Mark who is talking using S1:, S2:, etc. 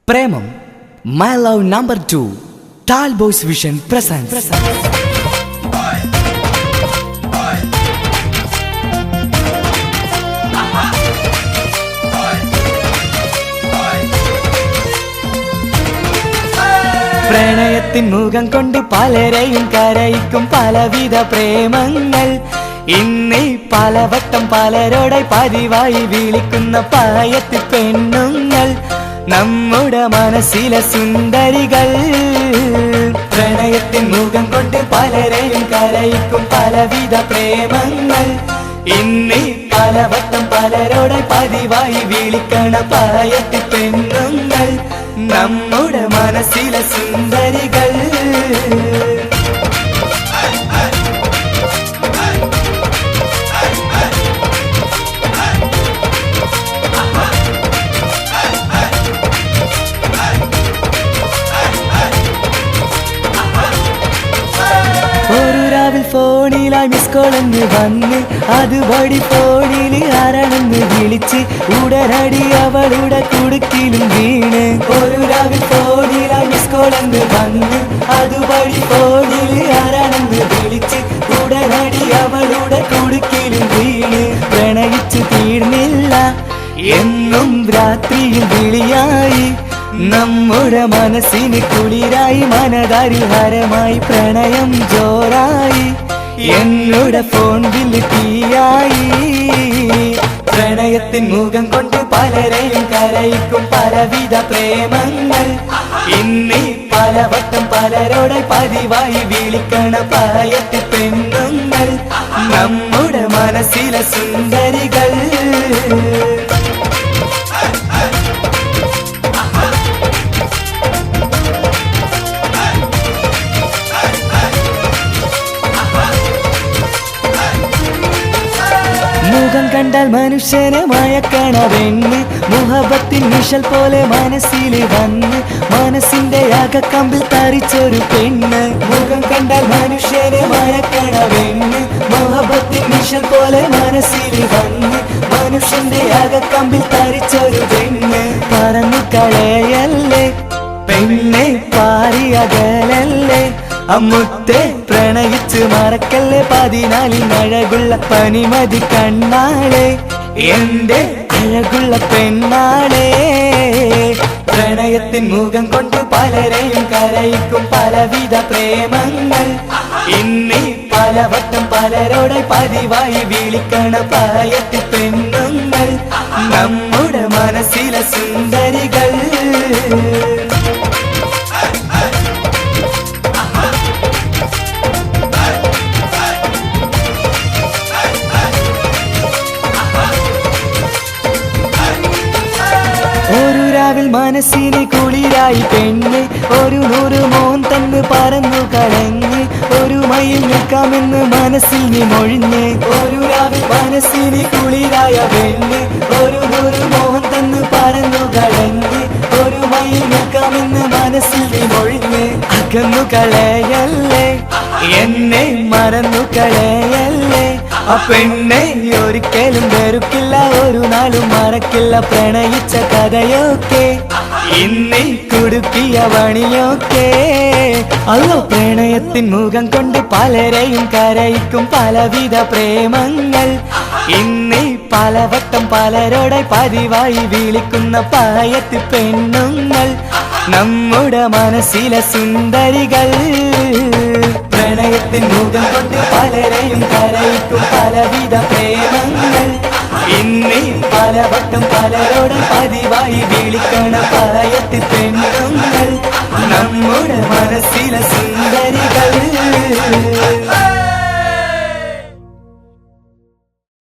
S1: Premam My Love No. 2 Talboys Vision presents പ്രണയത്തിൻ മുഖം കൊണ്ട് പലരെയും കരയിക്കും പലവിധ പ്രേമങ്ങൾ ഇന്നീ പലവട്ടം പലരോടെ പതിവായി വിളിക്കുന്ന പായത്തി പെണ്ണുങ്ങൾ നമ്മുടെ മനസ്സിലെ സുന്ദരികൾ. പ്രണയത്തിൻ മുഖം കൊണ്ട് പലരെയും കരയിക്കും പലവിധ പ്രേമങ്ങൾ ഇന്നീ പലവട്ടം പലരോടെ പതിവായി വിളിക്കണ പായത്തി പെണ്ണുങ്ങൾ നമ്മുടെ മനസ്സിലെ സുന്ദരികൾ. ഒരു രാവിൽ ഫോണിലായി മിസ് കോൾ എന്ന് വന്ന് അതുവഴി ഫോണിൽ ആരാണെന്ന് വിളിച്ച് ഉടനടി അവളുടെ കുടുക്കിലും വീണ്. ഒരു രാവിൽ ഫോണിലായി മിസ് കോൾ എന്ന് വന്ന് അതുവഴി ഫോണിൽ ആരാണെന്ന് വിളിച്ച് ഉടനടി അവളുടെ കുടുക്കിലും വീണ്. പ്രണയിച്ചു തീർന്നില്ല എന്നും രാത്രിയിൽ വിളിയായി നമ്മുടെ മനസ്സിന് കുളിരായി മനതാരിൽ ഹരമായി പ്രണയം ജോറായി എന്നോട് ഫോൺ ബില്ല് തീയായി. പ്രണയത്തിൻ മുഖം കൊണ്ട് പലരെയും കരയിക്കും പലവിധ പ്രേമങ്ങൾ ഇന്നീ പലവട്ടം പലരോടെ പതിവായി വിളിക്കണ പായത്തി പെണ്ണുങ്ങൾ നമ്മുടെ മനസ്സിലെ സുന്ദരികൾ. മുഖം കണ്ടാൽ മനുഷ്യനെ മയക്കണ പെണ്ണ് മുഹബത്തിൻ മിഷൽ പോലെ മനസ്സിൽ വന്ന് മനസ്സിന്റെ അകക്കമ്പിൽ തറിച്ചൊരു പെണ്ണ്. മുഖം കണ്ടാൽ മനുഷ്യനെ മയക്കണ പെണ്ണ് മുഹബത്തിൻ മിഷൽ പോലെ മനസ്സിൽ വന്ന് മനുഷ്യന്റെ അകക്കമ്പിൽ തറിച്ചൊരു പെണ്ണ്. പറന്നു കളയല്ലേ പെണ്ണെ പാറിയകലല്ലേ അമ്മുത്തെ പ്രണയിച്ച് മറക്കല്ലേ 14 അഴകുള്ള പനിമതി കണ്ണാളെ എന്റെ അഴകുള്ള പെണ്ണാളെ. പ്രണയത്തിൻ മുഖം കൊണ്ട് പലരെയും കരയിക്കും പലവിധ പ്രേമങ്ങൾ ഇന്നീ പലവട്ടം പലരോടെ പതിവായി വിളിക്കണ പായത്തി പെണ്ണുങ്ങൾ നമ്മുടെ മനസ്സിലെ സുന്ദരികൾ. ഒരു രാവിൽ മനസ്സിന് കുളിരായി പെണ്ണ് ഒരു 100 മോൻ തന്ന് പറന്നു കളഞ്ഞ് ഒരു മയിൽ നിൽക്കാമെന്ന് മനസ്സിൽ നീ മൊഴിഞ്ഞ്. ഒരു രാവിൽ മനസ്സിന് കുളിരായ പെണ്ണ് ഒരു 100 മോൻ തന്ന് പറന്നു കളഞ്ഞ് ഒരു മയിൽ നിൽക്കാമെന്ന് മനസ്സിൽ നീ മൊഴിഞ്ഞ്. അകന്നു കളയല്ലേ എന്നെ മറന്നു കളയല്ലേ ആ പെണ്ണെ ഒരിക്കലും വെറുക്കില്ല ഒരു നാളും മറക്കില്ല. പ്രണയിച്ച കഥയൊക്കെ ഇന്നീ കുടുക്കിയ പണിയൊക്കെ അല്ലോ. പ്രണയത്തിൻ മുഖം കൊണ്ട് പലരെയും കരയിക്കും പലവിധ പ്രേമങ്ങൾ ഇന്നീ പലവട്ടം പലരോടെ പതിവായി വിളിക്കുന്ന പായത്തി പെണ്ണുങ്ങൾ നമ്മുടെ മനസ്സിലെ സുന്ദരികൾ. പ്രണയത്തിൻ മുഖം കൊണ്ട് പലരെയും കരയിക്കും പലവിധ പ്രേമങ്ങൾ ഇന്നീ പലവട്ടം പലരോടെ പതിവായി വിളിക്കണ പായത്തി പെണ്ണുങ്ങൾ